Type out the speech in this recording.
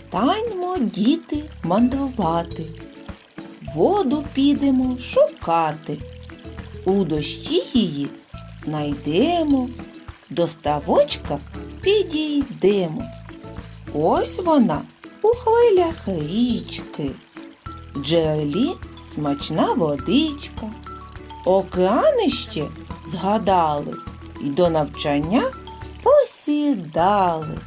Станьмо, діти, мандрувати, воду підемо шукати. У дощі її знайдемо, до ставочка підійдемо. Ось вона у хвилях річки, в джерелі смачна водичка. Океанище згадали і до навчання посідали.